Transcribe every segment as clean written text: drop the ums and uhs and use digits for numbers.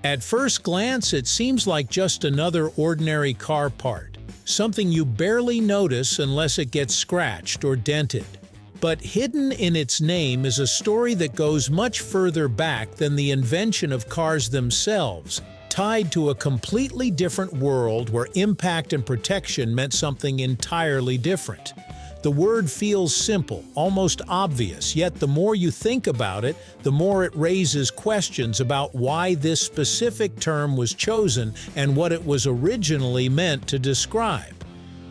At first glance, it seems like just another ordinary car part, something you barely notice unless it gets scratched or dented. But hidden in its name is a story that goes much further back than the invention of cars themselves, tied to a completely different world where impact and protection meant something entirely different. The word feels simple, almost obvious, yet the more you think about it, the more it raises questions about why this specific term was chosen and what it was originally meant to describe.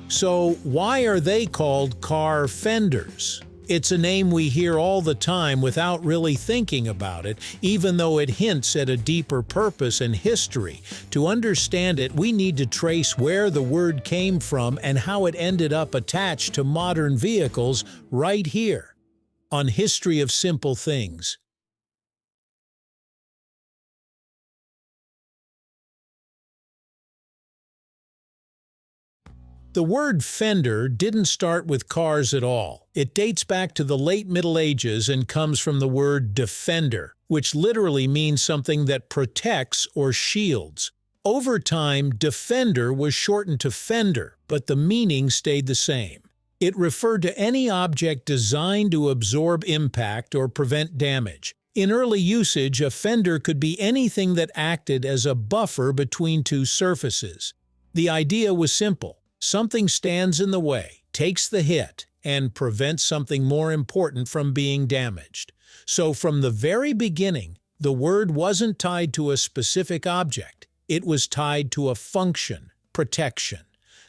So, why are they called car fenders? It's a name we hear all the time without really thinking about it, even though it hints at a deeper purpose and history. To understand it, we need to trace where the word came from and how it ended up attached to modern vehicles right here on History of Simple Things. The word fender didn't start with cars at all. It dates back to the late Middle Ages and comes from the word defender, which literally means something that protects or shields. Over time, defender was shortened to fender, but the meaning stayed the same. It referred to any object designed to absorb impact or prevent damage. In early usage, a fender could be anything that acted as a buffer between two surfaces. The idea was simple. Something stands in the way, takes the hit, and prevents something more important from being damaged. So from the very beginning, the word wasn't tied to a specific object. It was tied to a function, protection.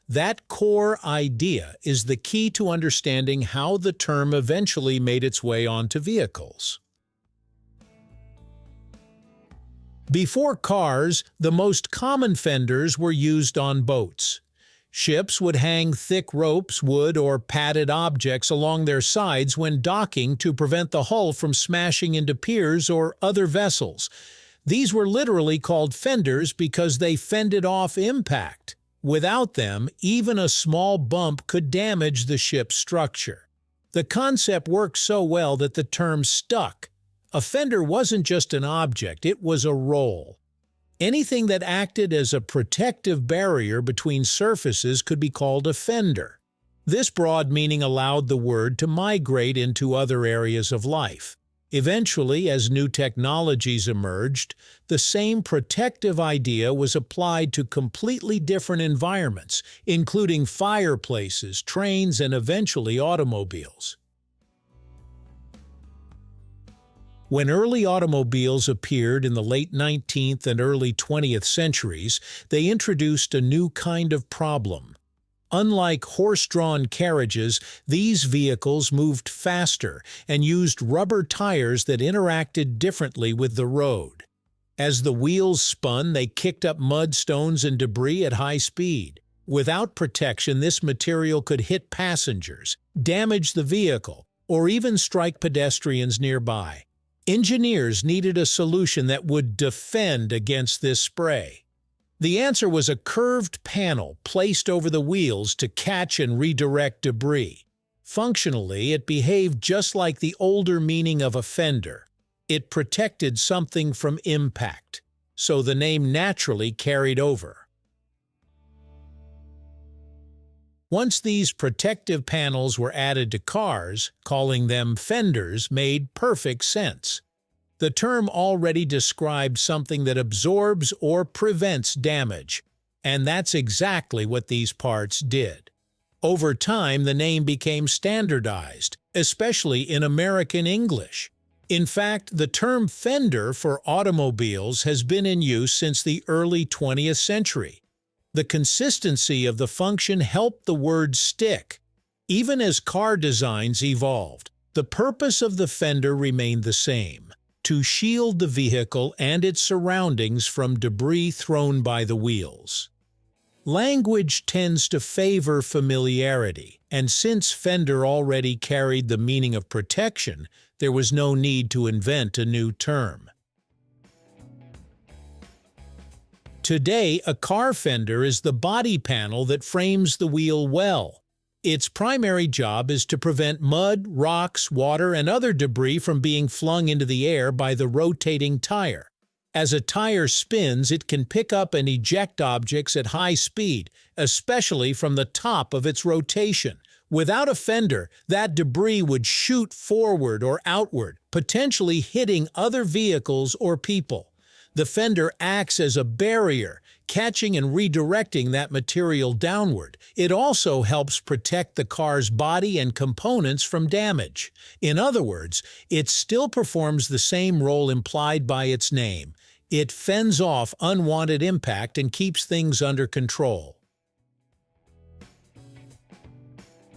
That core idea is the key to understanding how the term eventually made its way onto vehicles. Before cars, the most common fenders were used on boats. Ships would hang thick ropes, wood, or padded objects along their sides when docking to prevent the hull from smashing into piers or other vessels. These were literally called fenders because they fended off impact. Without them, even a small bump could damage the ship's structure. The concept worked so well that the term stuck. A fender wasn't just an object, it was a role. Anything that acted as a protective barrier between surfaces could be called a fender. This broad meaning allowed the word to migrate into other areas of life. Eventually, as new technologies emerged, the same protective idea was applied to completely different environments, including fireplaces, trains, and eventually automobiles. When early automobiles appeared in the late 19th and early 20th centuries, they introduced a new kind of problem. Unlike horse-drawn carriages, these vehicles moved faster and used rubber tires that interacted differently with the road. As the wheels spun, they kicked up mud, stones, and debris at high speed. Without protection, this material could hit passengers, damage the vehicle, or even strike pedestrians nearby. Engineers needed a solution that would defend against this spray. The answer was a curved panel placed over the wheels to catch and redirect debris. Functionally, it behaved just like the older meaning of a fender. It protected something from impact, so the name naturally carried over. Once these protective panels were added to cars, calling them fenders made perfect sense. The term already described something that absorbs or prevents damage, and that's exactly what these parts did. Over time, the name became standardized, especially in American English. In fact, the term fender for automobiles has been in use since the early 20th century. The consistency of the function helped the word stick. Even as car designs evolved, the purpose of the fender remained the same: to shield the vehicle and its surroundings from debris thrown by the wheels. Language tends to favor familiarity, and since fender already carried the meaning of protection, there was no need to invent a new term. Today, a car fender is the body panel that frames the wheel well. Its primary job is to prevent mud, rocks, water, and other debris from being flung into the air by the rotating tire. As a tire spins, it can pick up and eject objects at high speed, especially from the top of its rotation. Without a fender, that debris would shoot forward or outward, potentially hitting other vehicles or people. The fender acts as a barrier, catching and redirecting that material downward. It also helps protect the car's body and components from damage. In other words, it still performs the same role implied by its name. It fends off unwanted impact and keeps things under control.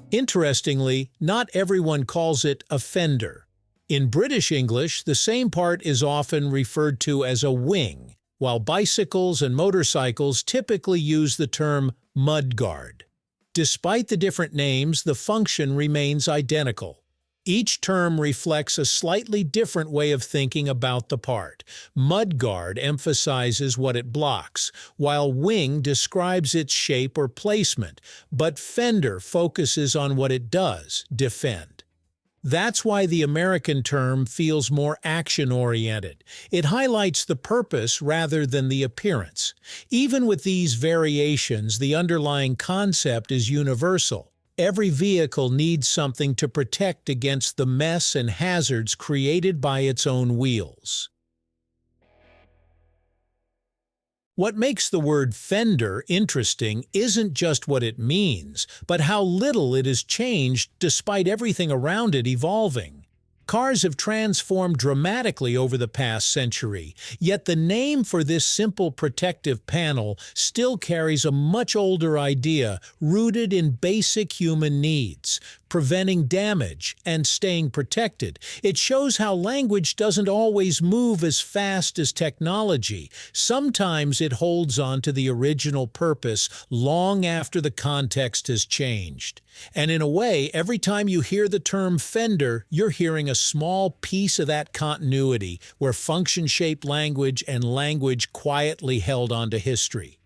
Interestingly, not everyone calls it a fender. In British English, the same part is often referred to as a wing, while bicycles and motorcycles typically use the term mudguard. Despite the different names, the function remains identical. Each term reflects a slightly different way of thinking about the part. Mudguard emphasizes what it blocks, while wing describes its shape or placement, but fender focuses on what it does, defend. That's why the American term feels more action-oriented. It highlights the purpose rather than the appearance. Even with these variations, the underlying concept is universal. Every vehicle needs something to protect against the mess and hazards created by its own wheels. What makes the word fender interesting isn't just what it means, but how little it has changed despite everything around it evolving. Cars have transformed dramatically over the past century, yet the name for this simple protective panel still carries a much older idea rooted in basic human needs, preventing damage and staying protected. It shows how language doesn't always move as fast as technology. Sometimes it holds on to the original purpose long after the context has changed. And in a way, every time you hear the term fender, you're hearing a small piece of that continuity where function shaped language and language quietly held onto history.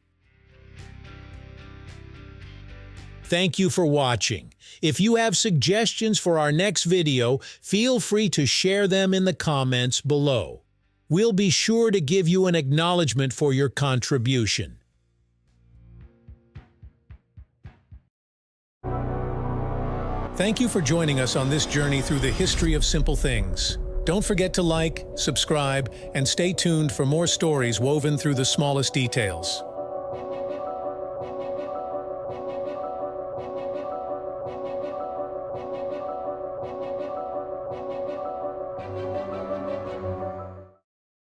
Thank you for watching. If you have suggestions for our next video, feel free to share them in the comments below. We'll be sure to give you an acknowledgement for your contribution. Thank you for joining us on this journey through the history of simple things. Don't forget to like, subscribe, and stay tuned for more stories woven through the smallest details.